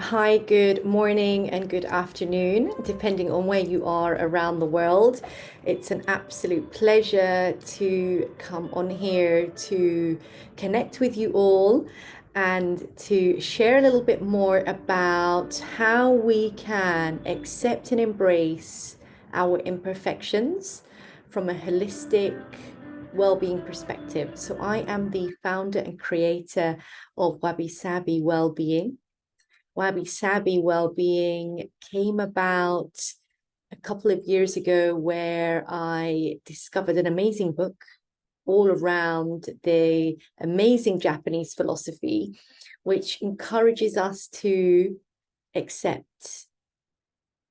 Hi, good morning and good afternoon, depending on where you are around the world. It's an absolute pleasure to come on here to connect with you all and to share a little bit more about how we can accept and embrace our imperfections from a holistic well-being perspective. So I am the founder and creator of Wabi-Sabi Wellbeing. Wabi-Sabi Wellbeing came about a couple of years ago where I discovered an amazing book all around the amazing Japanese philosophy, which encourages us to accept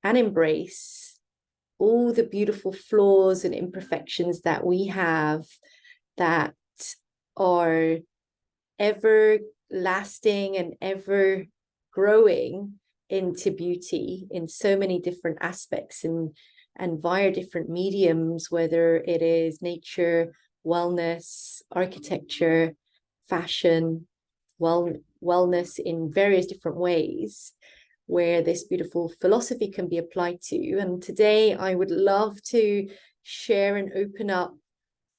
and embrace all the beautiful flaws and imperfections that we have that are ever lasting and ever growing into beauty in so many different aspects and via different mediums, whether it is nature, wellness, architecture, fashion, wellness in various different ways where this beautiful philosophy can be applied to. And today I would love to share and open up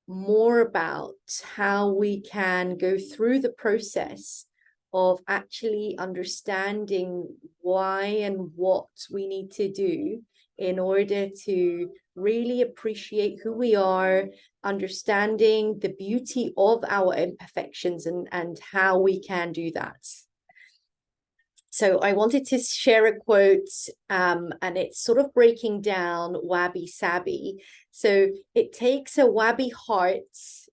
more about how we can go through the process of actually understanding why and what we need to do in order to really appreciate who we are, understanding the beauty of our imperfections and how we can do that. So I wanted to share a quote, and it's sort of breaking down wabi-sabi. So it takes a wabi heart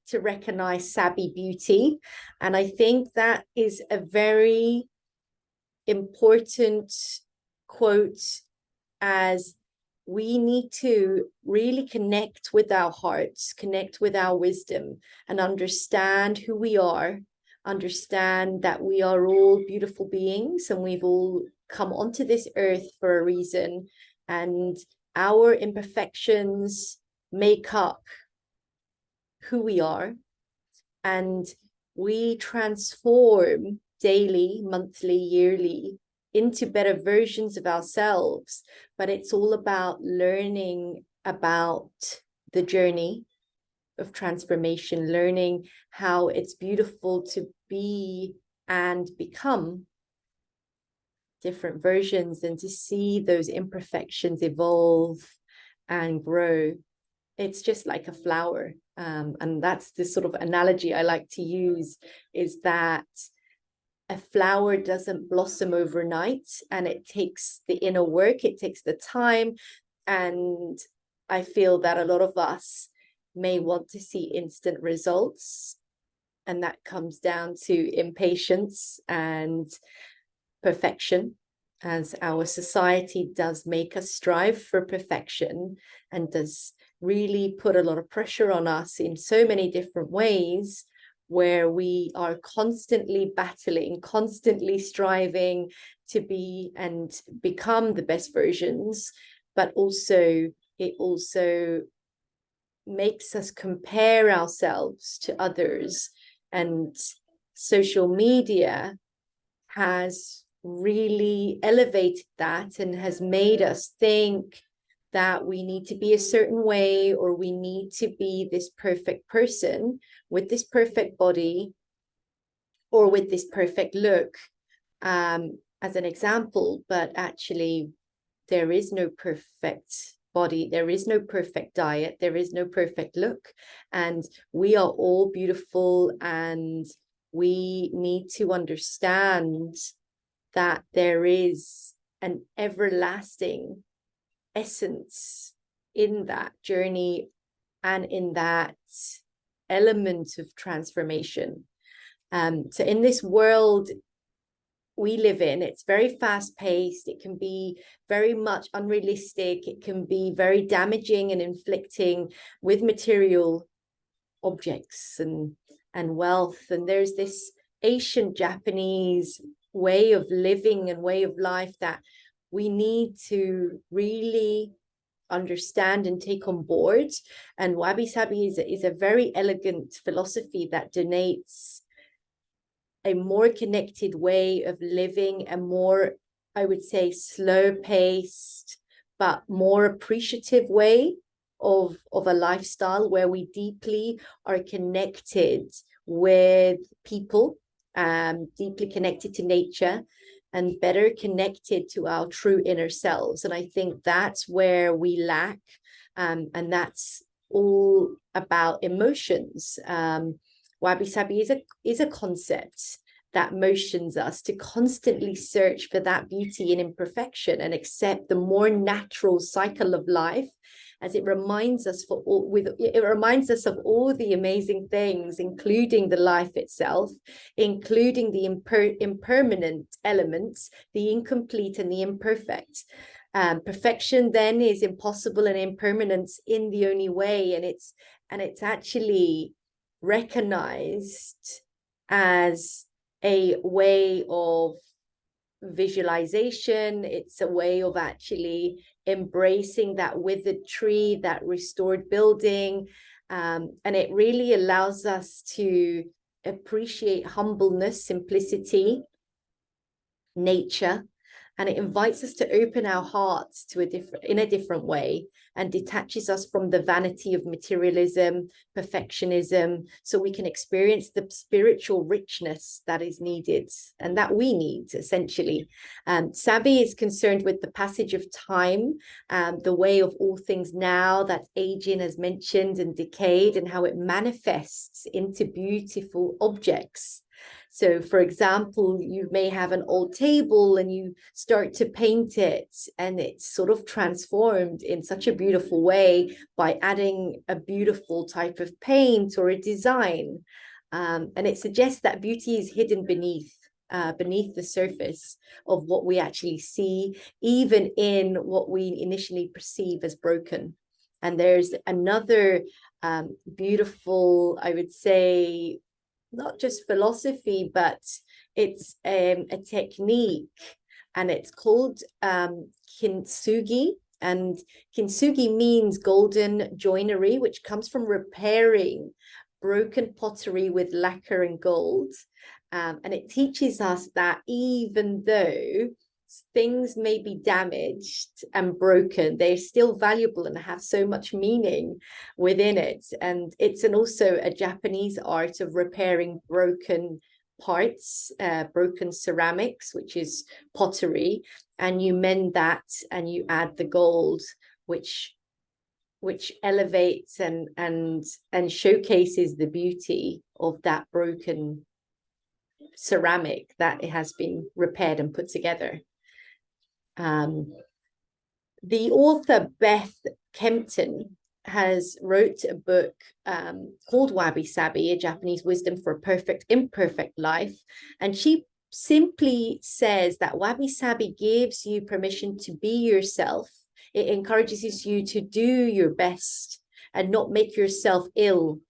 to recognize sabi beauty. And I think that is a very important quote, as we need to really connect with our hearts, connect with our wisdom, and understand who we are, understand that we are all beautiful beings and we've all come onto this earth for a reason, and our imperfections make up who we are, and we transform daily, monthly, yearly into better versions of ourselves. But it's all about learning about the journey of transformation, learning how it's beautiful to be and become different versions and to see those imperfections evolve and grow. It's just like a flower. And that's the sort of analogy I like to use, is that a flower doesn't blossom overnight, and it takes the inner work, it takes the time. And I feel that a lot of us may want to see instant results, and that comes down to impatience and perfection, as our society does make us strive for perfection and does really put a lot of pressure on us in so many different ways, where we are constantly battling, constantly striving to be and become the best versions. But also, it also makes us compare ourselves to others. And social media has really elevated that and has made us think that we need to be a certain way, or we need to be this perfect person with this perfect body or with this perfect look, as an example. But actually, there is no perfect body, there is no perfect diet, there is no perfect look, and we are all beautiful. And we need to understand that there is an everlasting essence in that journey and in that element of transformation. So in this world we live in, it's very fast paced, it can be very much unrealistic, it can be very damaging and inflicting with material objects and wealth. And there's this ancient Japanese way of living and way of life that we need to really understand and take on board. And Wabi-Sabi is a very elegant philosophy that denotes a more connected way of living, a more I would say, slow paced, but more appreciative way of a lifestyle where we deeply are connected with people, deeply connected to nature, and better connected to our true inner selves. And I think that's where we lack, and that's all about emotions. Wabi-Sabi is a concept that motions us to constantly search for that beauty in imperfection and accept the more natural cycle of life, as it reminds us of all the amazing things, including the life itself, including the impermanent elements, the incomplete and the imperfect. Perfection then is impossible, and impermanence in the only way, and it's actually recognized as a way of visualization. It's a way of actually embracing that withered tree, that restored building, and it really allows us to appreciate humbleness, simplicity, nature, and it invites us to open our hearts to in a different way, and detaches us from the vanity of materialism, perfectionism, so we can experience the spiritual richness that is needed and that we need, essentially. Sabi is concerned with the passage of time, the way of all things now, that's aging, as mentioned, and decayed, and how it manifests into beautiful objects. So, for example, you may have an old table and you start to paint it, and it's sort of transformed in such a beautiful way by adding a beautiful type of paint or a design. And it suggests that beauty is hidden beneath the surface of what we actually see, even in what we initially perceive as broken. And there's another beautiful, I would say, not just philosophy, but it's a technique, and it's called kintsugi. And kintsugi means golden joinery, which comes from repairing broken pottery with lacquer and gold. And it teaches us that even though things may be damaged and broken, they're still valuable and have so much meaning within it. And it's also a Japanese art of repairing broken parts, broken ceramics, which is pottery, and you mend that and you add the gold, which elevates and showcases the beauty of that broken ceramic that it has been repaired and put together. The author Beth Kempton has wrote a book called Wabi-Sabi, a Japanese wisdom for a perfect imperfect life, and she simply says that Wabi-Sabi gives you permission to be yourself. It encourages you to do your best and not make yourself ill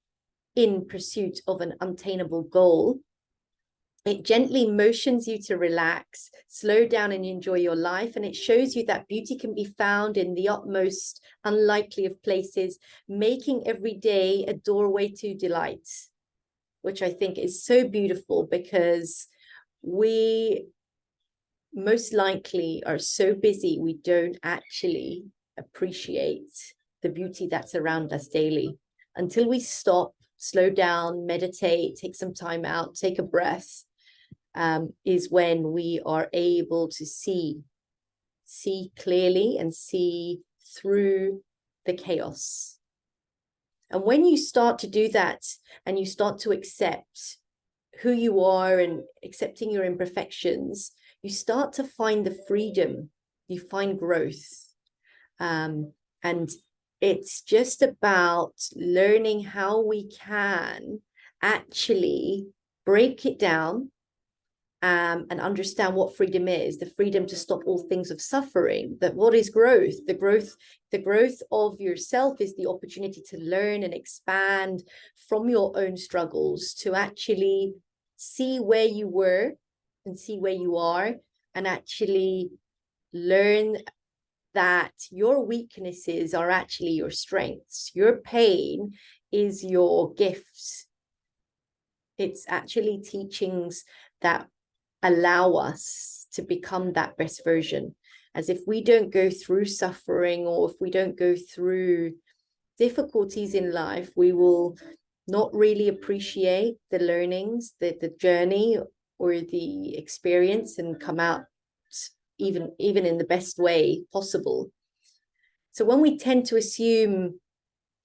in pursuit of an unattainable goal. It gently motions you to relax, slow down and enjoy your life. And it shows you that beauty can be found in the utmost unlikely of places, making every day a doorway to delight, which I think is so beautiful, because we most likely are so busy we don't actually appreciate the beauty that's around us daily. Until we stop, slow down, meditate, take some time out, take a breath, is when we are able to see clearly and see through the chaos. And when you start to do that, and you start to accept who you are and accepting your imperfections, you start to find the freedom, you find growth. And it's just about learning how we can actually break it down, and understand what freedom is, the freedom to stop all things of suffering. That what is growth? The growth of yourself is the opportunity to learn and expand from your own struggles, to actually see where you were and see where you are, and actually learn that your weaknesses are actually your strengths. Your pain is your gifts. It's actually teachings that allow us to become that best version. As if we don't go through suffering, or if we don't go through difficulties in life, we will not really appreciate the learnings, the journey or the experience, and come out even in the best way possible. So when we tend to assume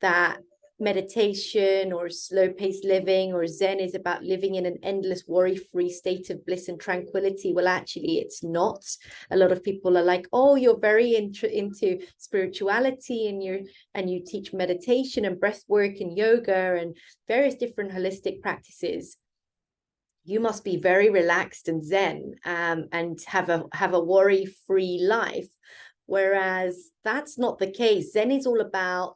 that meditation or slow-paced living or Zen is about living in an endless worry-free state of bliss and tranquility, well, actually it's not. A lot of people are like, oh, you're very into spirituality, and you teach meditation and breath work and yoga and various different holistic practices. You must be very relaxed and Zen, and have a worry-free life. Whereas that's not the case. Zen is all about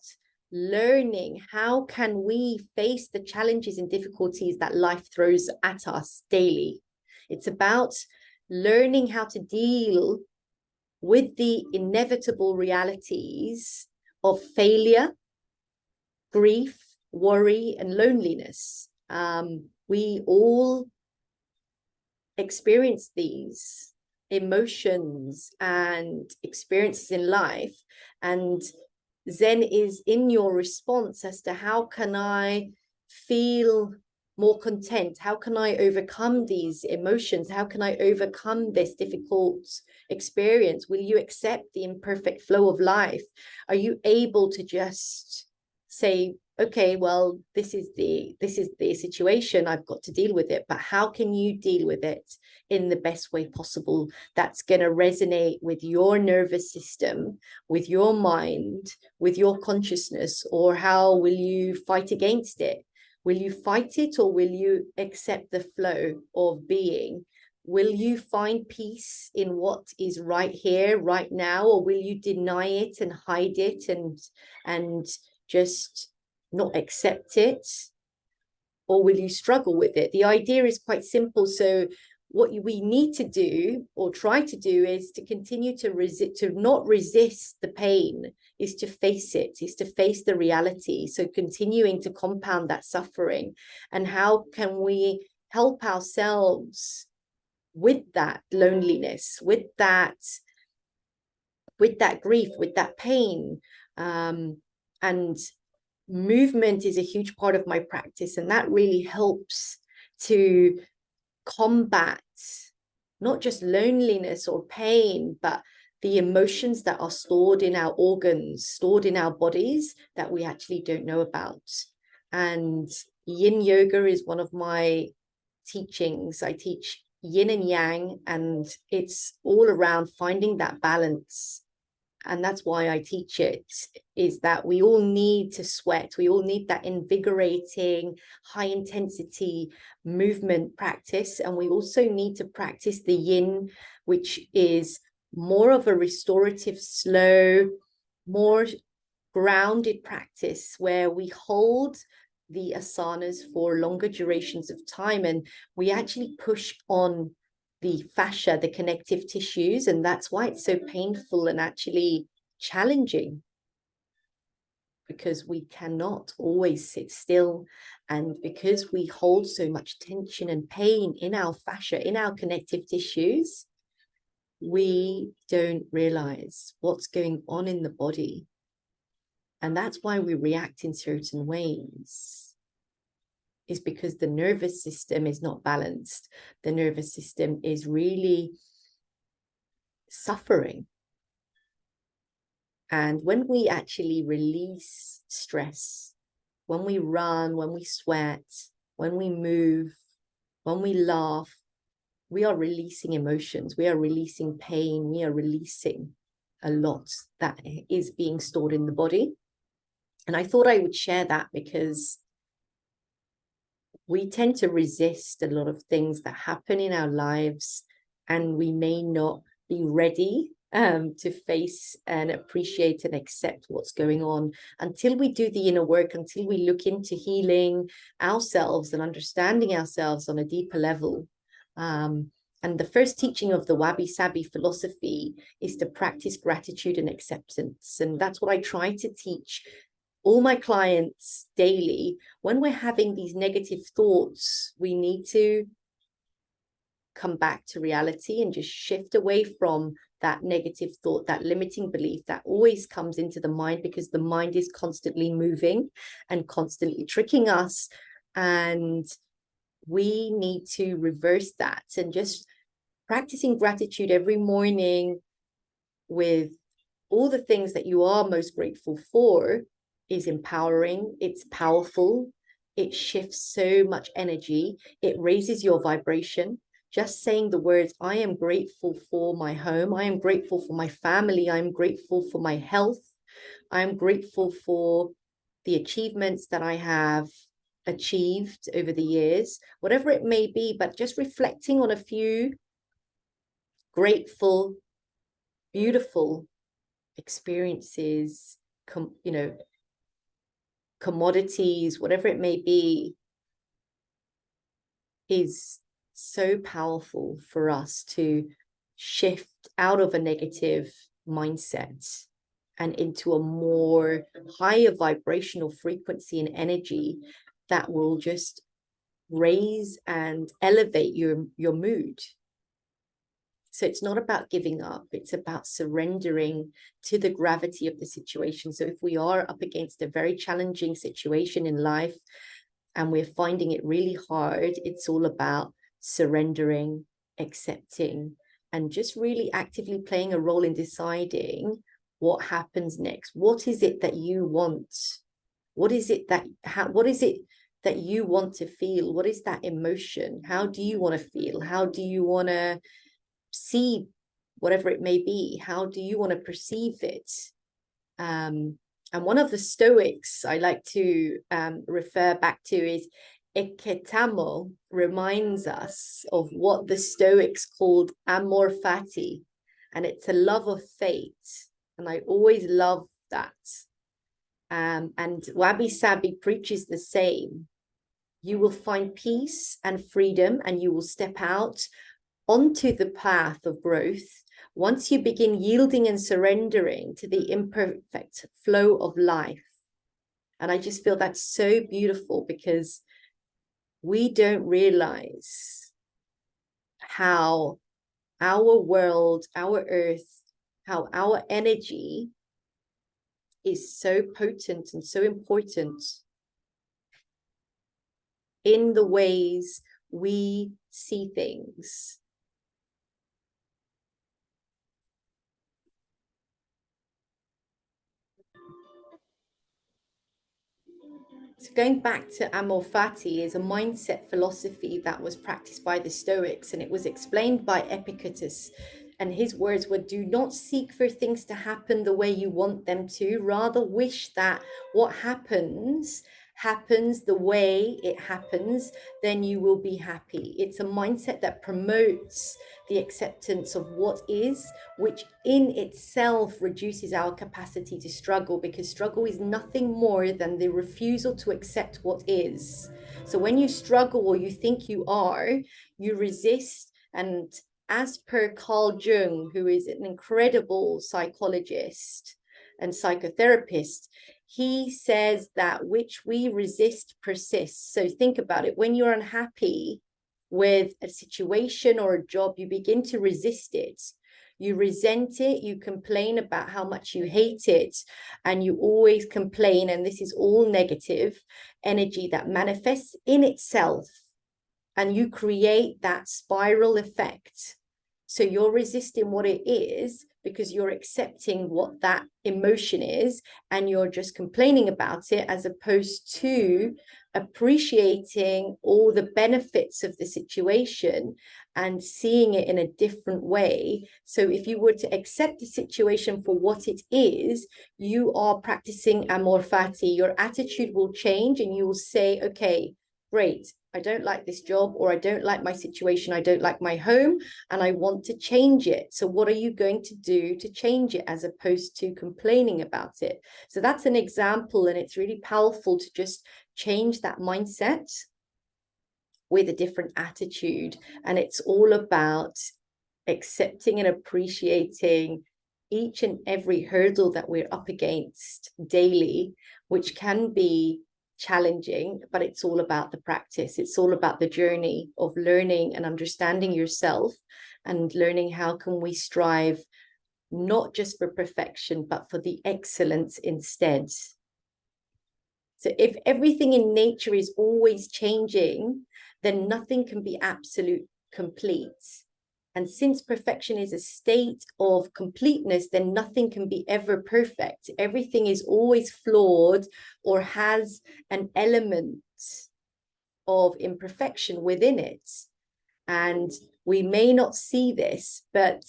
learning how can we face the challenges and difficulties that life throws at us daily. It's about learning how to deal with the inevitable realities of failure, grief, worry, and loneliness. We all experience these emotions and experiences in life, and Zen is in your response as to how can I feel more content? How can I overcome these emotions? How can I overcome this difficult experience? Will you accept the imperfect flow of life? Are you able to just say, okay, well, this is the situation, I've got to deal with it, but how can you deal with it in the best way possible that's going to resonate with your nervous system, with your mind, with your consciousness? Or how will you fight against it? Will you fight it, or will you accept the flow of being? Will you find peace in what is right here, right now, or will you deny it and hide it and just not accept it? Or will you struggle with it? The idea is quite simple. So what we need to do, or try to do, is to continue to resist, to not resist the pain, is to face it, is to face the reality. So continuing to compound that suffering. And how can we help ourselves with that loneliness, with that grief, with that pain? And movement is a huge part of my practice, and that really helps to combat not just loneliness or pain, but the emotions that are stored in our organs, stored in our bodies, that we actually don't know about. And yin yoga is one of my teachings. I teach yin and yang, and it's all around finding that balance. And that's why I teach it, is that we all need to sweat. We all need that invigorating, high intensity movement practice. And we also need to practice the yin, which is more of a restorative, slow, more grounded practice, where we hold the asanas for longer durations of time. And we actually push on the fascia, the connective tissues, and that's why it's so painful and actually challenging, because we cannot always sit still, and because we hold so much tension and pain in our fascia, in our connective tissues, we don't realize what's going on in the body, and that's why we react in certain ways. Is because the nervous system is not balanced. The nervous system is really suffering. And when we actually release stress, when we run, when we sweat, when we move, when we laugh, we are releasing emotions, we are releasing pain, we are releasing a lot that is being stored in the body. And I thought I would share that, because we tend to resist a lot of things that happen in our lives, and we may not be ready to face and appreciate and accept what's going on until we do the inner work, until we look into healing ourselves and understanding ourselves on a deeper level. And the first teaching of the Wabi-Sabi philosophy is to practice gratitude and acceptance. And that's what I try to teach all my clients daily. When we're having these negative thoughts, we need to come back to reality and just shift away from that negative thought, that limiting belief that always comes into the mind, because the mind is constantly moving and constantly tricking us. And we need to reverse that, and just practicing gratitude every morning with all the things that you are most grateful for is empowering. It's powerful. It shifts so much energy. It raises your vibration. Just saying the words, I am grateful for my home. I am grateful for my family. I'm grateful for my health. I'm grateful for the achievements that I have achieved over the years, whatever it may be, but just reflecting on a few grateful, beautiful experiences, commodities, whatever it may be, is so powerful for us to shift out of a negative mindset and into a more higher vibrational frequency and energy that will just raise and elevate your mood. So it's not about giving up, it's about surrendering to the gravity of the situation. So if we are up against a very challenging situation in life and we're finding it really hard, it's all about surrendering, accepting, and just really actively playing a role in deciding what happens next. What is it that you want? What is it that you want to feel? What is that emotion? How do you want to feel? How do you want to see whatever it may be? How do you want to perceive it? And one of the Stoics I like to refer back to is Eketamo, reminds us of what the Stoics called amor fati, and it's a love of fate. And I always love that. And Wabi-Sabi preaches the same. You will find peace and freedom, and you will step out onto the path of growth once you begin yielding and surrendering to the imperfect flow of life. And I just feel that's so beautiful, because we don't realize how our world, our earth, how our energy is so potent and so important in the ways we see things. So going back to amor fati is a mindset philosophy that was practiced by the Stoics, and it was explained by Epictetus. And his words were, do not seek for things to happen the way you want them to, rather wish that what happens the way it happens, then you will be happy. It's a mindset that promotes the acceptance of what is, which in itself reduces our capacity to struggle, because struggle is nothing more than the refusal to accept what is. So when you struggle, or you think you are, you resist. And as per Carl Jung, who is an incredible psychologist and psychotherapist, he says that which we resist persists. So think about it. When you're unhappy with a situation or a job, you begin to resist it. You resent it, you complain about how much you hate it, and you always complain. And this is all negative energy that manifests in itself. And you create that spiral effect. So you're resisting what it is because you're accepting what that emotion is, and you're just complaining about it, as opposed to appreciating all the benefits of the situation and seeing it in a different way. So if you were to accept the situation for what it is, you are practicing amor fati. Your attitude will change, and you will say, okay, great, I don't like this job, or I don't like my situation, I don't like my home, and I want to change it. So what are you going to do to change it, as opposed to complaining about it? So that's an example, and it's really powerful to just change that mindset with a different attitude. And it's all about accepting and appreciating each and every hurdle that we're up against daily, which can be challenging, but it's all about the practice. It's all about the journey of learning and understanding yourself, and learning how can we strive not just for perfection, but for the excellence instead. So if everything in nature is always changing, then nothing can be absolute complete. And since perfection is a state of completeness, then nothing can be ever perfect. Everything is always flawed or has an element of imperfection within it. And we may not see this, but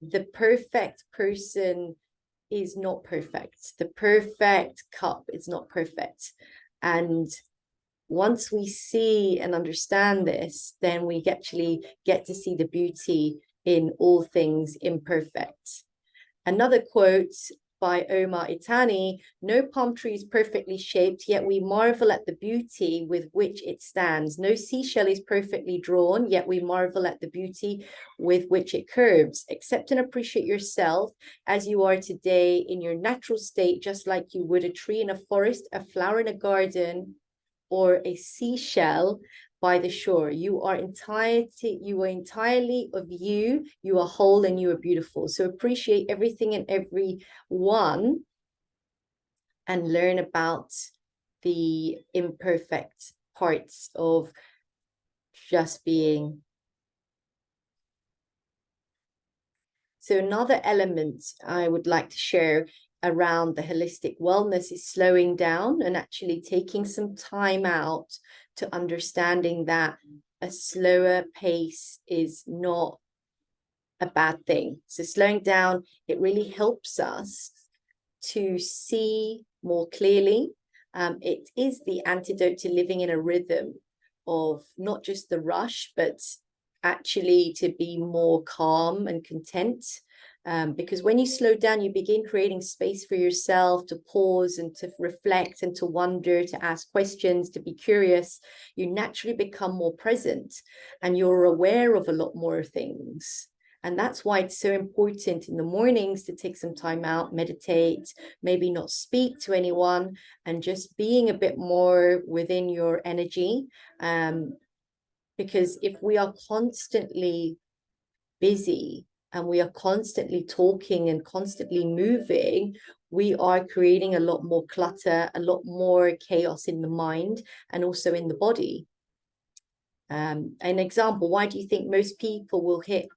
the perfect person is not perfect. The perfect cup is not perfect. And once we see and understand this, then we actually get to see the beauty in all things imperfect. Another quote by Omar Itani: no palm tree is perfectly shaped, yet we marvel at the beauty with which it stands. No seashell is perfectly drawn, yet we marvel at the beauty with which it curves. Accept and appreciate yourself as you are today in your natural state, just like you would a tree in a forest, a flower in a garden, or a seashell by the shore. You are entirely of you. You are whole and you are beautiful. So appreciate everything and everyone, and learn about the imperfect parts of just being. So another element I would like to share around the holistic wellness is slowing down and actually taking some time out to understanding that a slower pace is not a bad thing. So slowing down, it really helps us to see more clearly. It is the antidote to living in a rhythm of not just the rush, but actually to be more calm and content. Because when you slow down, you begin creating space for yourself to pause and to reflect and to wonder, to ask questions, to be curious. You naturally become more present and you're aware of a lot more things. And that's why it's so important in the mornings to take some time out, meditate, maybe not speak to anyone, and just being a bit more within your energy. Because if we are constantly busy and we are constantly talking and constantly moving, we are creating a lot more clutter, a lot more chaos in the mind and also in the body. An example, why do you think most people will hit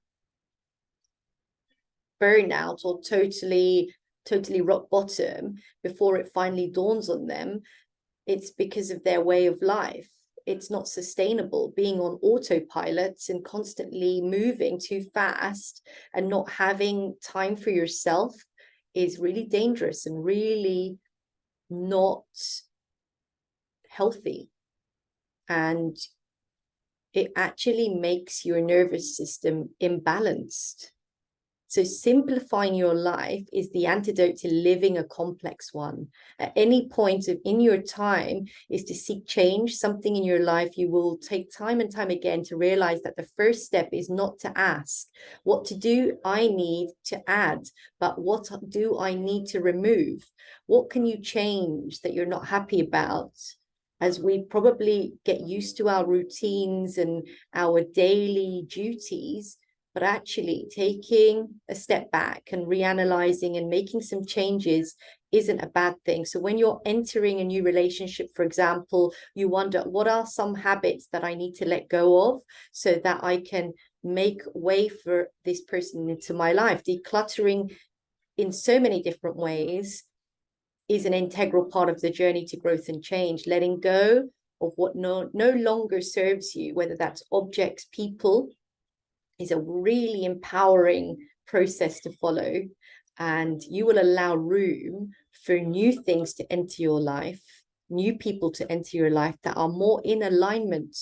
burnout or totally rock bottom before it finally dawns on them? It's because of their way of life. It's not sustainable. Being on autopilot and constantly moving too fast and not having time for yourself is really dangerous and really not healthy. And it actually makes your nervous system imbalanced. So simplifying your life is the antidote to living a complex one. At any point in your time is to seek change, something in your life, you will take time and time again to realize that the first step is not to ask, what to do I need to add, but what do I need to remove? What can you change that you're not happy about? As we probably get used to our routines and our daily duties, but actually taking a step back and reanalyzing and making some changes isn't a bad thing. So when you're entering a new relationship, for example, you wonder, what are some habits that I need to let go of so that I can make way for this person into my life? Decluttering in so many different ways is an integral part of the journey to growth and change. Letting go of what no longer serves you, whether that's objects, people, is a really empowering process to follow, and you will allow room for new things to enter your life, new people to enter your life that are more in alignment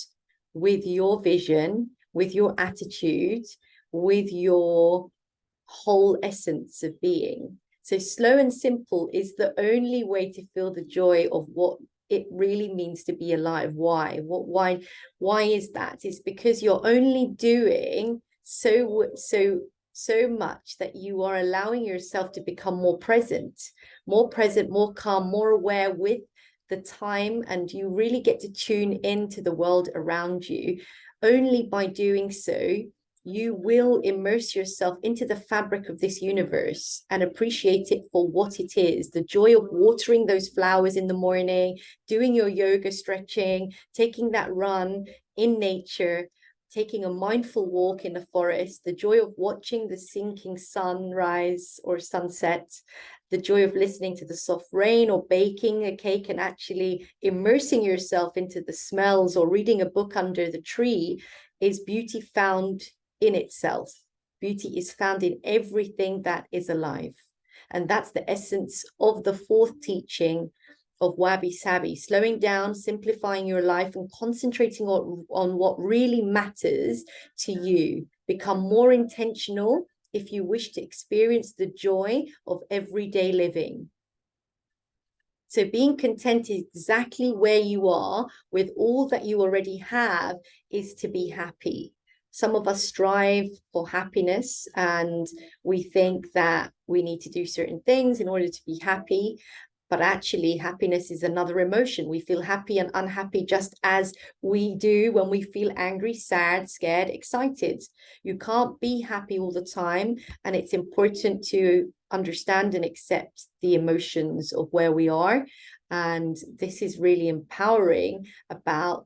with your vision, with your attitude, with your whole essence of being. So slow and simple is the only way to feel the joy of what it really means to be alive. Why is that? It's because you're only doing so much that you are allowing yourself to become more present, more calm, more aware with the time, and you really get to tune into the world around you. Only by doing so, you will immerse yourself into the fabric of this universe and appreciate it for what it is. The joy of watering those flowers in the morning, doing your yoga stretching, taking that run in nature, taking a mindful walk in the forest, the joy of watching the sinking sunrise or sunset, the joy of listening to the soft rain or baking a cake and actually immersing yourself into the smells or reading a book under the tree is beauty found in itself. Beauty is found in everything that is alive. And that's the essence of the fourth teaching of Wabi-Sabi: slowing down, simplifying your life, and concentrating on what really matters to you. Become more intentional if you wish to experience the joy of everyday living. So being content exactly where you are with all that you already have is to be happy. Some of us strive for happiness and we think that we need to do certain things in order to be happy. But actually, happiness is another emotion. We feel happy and unhappy just as we do when we feel angry, sad, scared, excited. You can't be happy all the time. And it's important to understand and accept the emotions of where we are. And this is really empowering about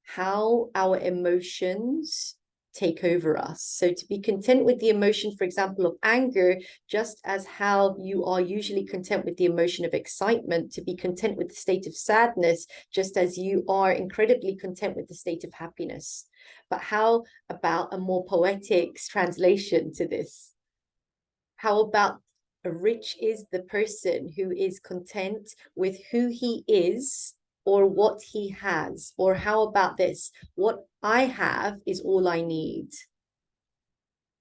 how our emotions take over us. So to be content with the emotion, for example, of anger, just as how you are usually content with the emotion of excitement, to be content with the state of sadness, just as you are incredibly content with the state of happiness. But how about a more poetic translation to this? How about rich is the person who is content with who he is or what he has? Or how about this? What I have is all I need.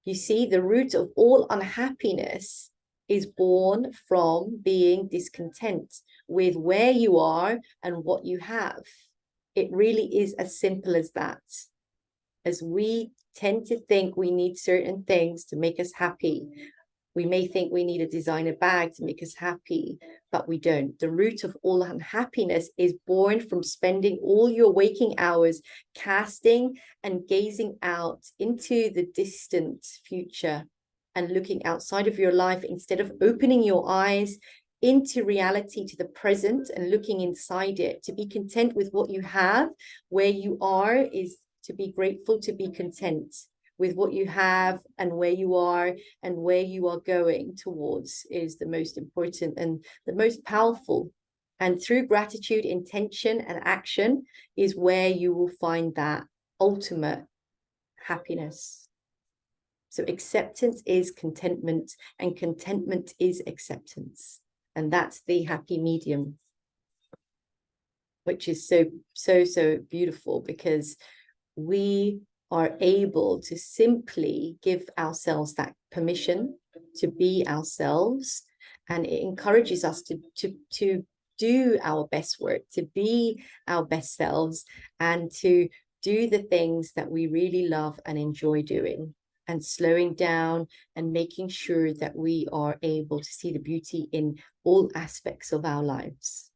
You see, the root of all unhappiness is born from being discontent with where you are and what you have. It really is as simple as that. As we tend to think we need certain things to make us happy. We may think we need a designer bag to make us happy, but we don't. The root of all unhappiness is born from spending all your waking hours casting and gazing out into the distant future and looking outside of your life instead of opening your eyes into reality, to the present, and looking inside it. To be content with what you have, where you are, is to be grateful, to be content with what you have and where you are and where you are going towards is the most important and the most powerful. And through gratitude, intention, and action is where you will find that ultimate happiness. So acceptance is contentment, and contentment is acceptance. And that's the happy medium, which is so beautiful, because we are able to simply give ourselves that permission to be ourselves. And it encourages us to do our best work, to be our best selves, and to do the things that we really love and enjoy doing, and slowing down and making sure that we are able to see the beauty in all aspects of our lives.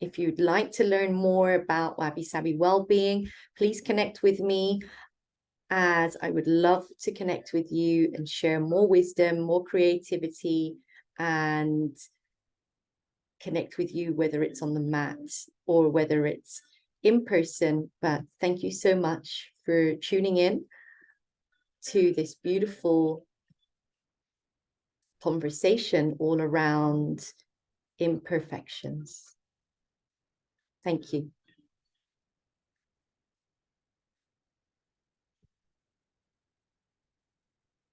If you'd like to learn more about Wabi-Sabi Wellbeing, please connect with me, as I would love to connect with you and share more wisdom, more creativity, and connect with you, whether it's on the mat or whether it's in person. But thank you so much for tuning in to this beautiful conversation all around imperfections. Thank you.